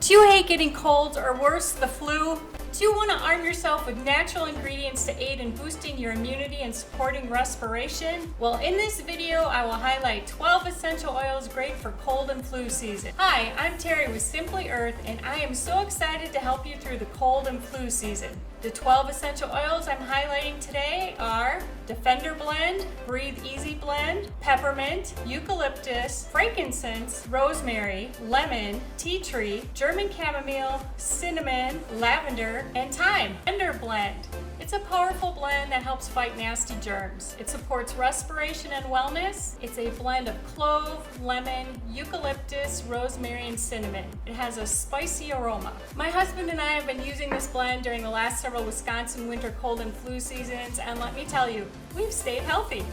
Do you hate getting colds or worse, the flu? Do you want to arm yourself with natural ingredients to aid in boosting your immunity and supporting respiration? Well, in this video, I will highlight 12 essential oils great for cold and flu season. Hi, I'm Terry with Simply Earth, and I am so excited to help you through the cold and flu season. The 12 essential oils I'm highlighting today are Defender Blend, Breathe Easy Blend, Peppermint, Eucalyptus, Breakin Sense, Rosemary, Lemon, Tea Tree, German Chamomile, Cinnamon, Lavender, and Thyme. Defender Blend. It's a powerful blend that helps fight nasty germs. It supports respiration and wellness. It's a blend of clove, lemon, eucalyptus, rosemary, and cinnamon. It has a spicy aroma. My husband and I have been using this blend during the last several Wisconsin winter cold and flu seasons, and let me tell you, we've stayed healthy.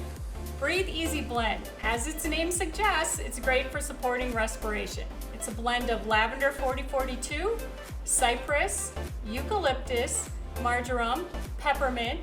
Breathe Easy Blend. As its name suggests, it's great for supporting respiration. It's a blend of lavender 4042, cypress, eucalyptus, marjoram, peppermint,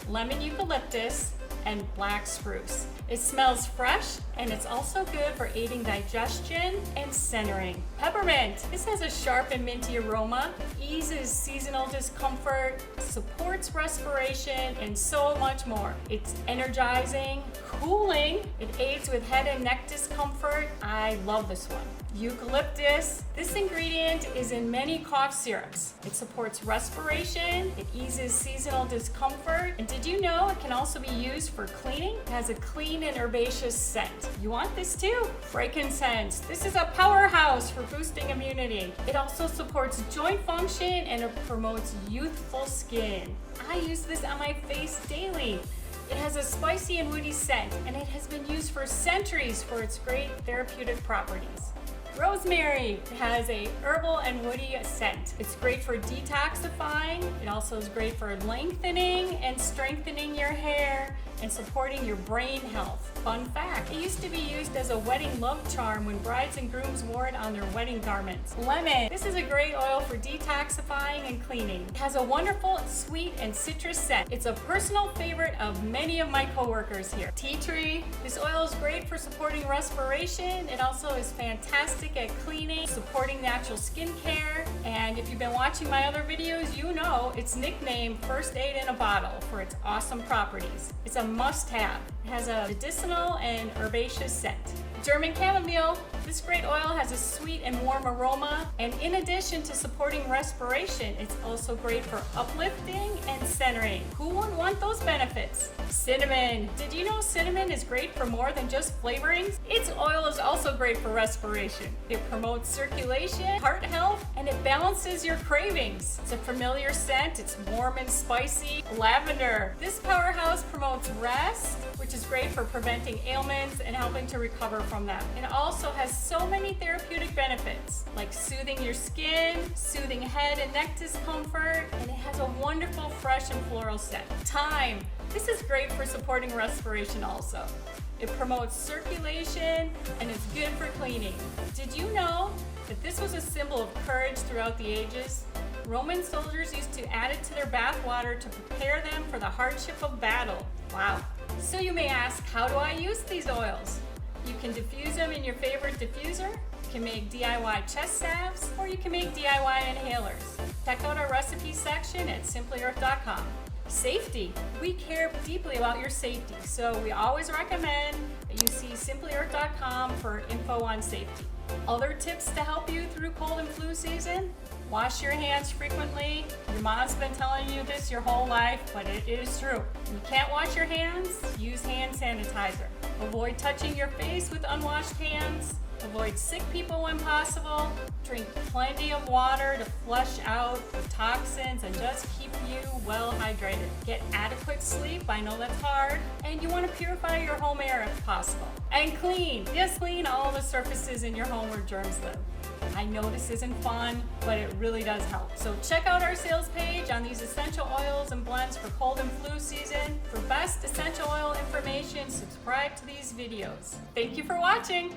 lemon eucalyptus, and black spruce. It smells fresh, and it's also good for aiding digestion and centering. Peppermint. This has a sharp and minty aroma, eases seasonal discomfort, supports respiration, and so much more. It's energizing, cooling. It aids with head and neck discomfort. I love this one. Eucalyptus. This ingredient is in many cough syrups. It supports respiration, it eases seasonal discomfort, and did you know it can also be used for cleaning? It has a clean and herbaceous scent. You want this too? Breakin Sense. This is a powerhouse for boosting immunity. It also supports joint function and it promotes youthful skin. I use this on my face daily. It has a spicy and woody scent, and it has been used for centuries for its great therapeutic properties. Rosemary has a herbal and woody scent. It's great for detoxifying. It also is great for lengthening and strengthening your hair and supporting your brain health. Fun fact, it used to be used as a wedding love charm when brides and grooms wore it on their wedding garments. Lemon. This is a great oil for detoxifying and cleaning. It has a wonderful sweet and citrus scent. It's a personal favorite of many of my coworkers here. Tea tree. This oil is great for supporting respiration. It also is fantastic at cleaning, supporting natural skincare, and if you've been watching my other videos, you know it's nicknamed First Aid in a Bottle for its awesome properties. It's a must-have. It has a medicinal and herbaceous scent. German Chamomile. This great oil has a sweet and warm aroma, and in addition to supporting respiration, it's also great for uplifting and centering. Who wouldn't want those benefits? Cinnamon. Did you know cinnamon is great for more than just flavorings? Its oil is also great for respiration. It promotes circulation, heart health, and it balances your cravings. It's a familiar scent. It's warm and spicy. Lavender. This powerhouse promotes rest, which is great for preventing ailments and helping to recover from them. It also has so many therapeutic benefits, like soothing your skin, soothing head and neck discomfort, and it has a wonderful fresh and floral scent. Thyme. This is great for supporting respiration also. It promotes circulation and it's good for cleaning. Did you know that this was a symbol of courage throughout the ages? Roman soldiers used to add it to their bath water to prepare them for the hardship of battle. Wow. So you may ask, how do I use these oils? You can diffuse them in your favorite diffuser, you can make DIY chest salves, or you can make DIY inhalers. Check out our recipe section at simplyearth.com. Safety. We care deeply about your safety, so we always recommend that you see simplyearth.com for info on safety. Other tips to help you through cold and flu season? Wash your hands frequently. Your mom's been telling you this your whole life, but it is true. If you can't wash your hands, use hand sanitizer. Avoid touching your face with unwashed hands. Avoid sick people when possible. Drink plenty of water to flush out the toxins and just keep you well hydrated. Get adequate sleep. I know that's hard. And you want to purify your home air if possible. And clean. Just clean all the surfaces in your home where germs live. I know this isn't fun, but it really does help. So check out our sales page on these essential oils and blends for cold and flu season. For best essential oil information, subscribe to these videos. Thank you for watching.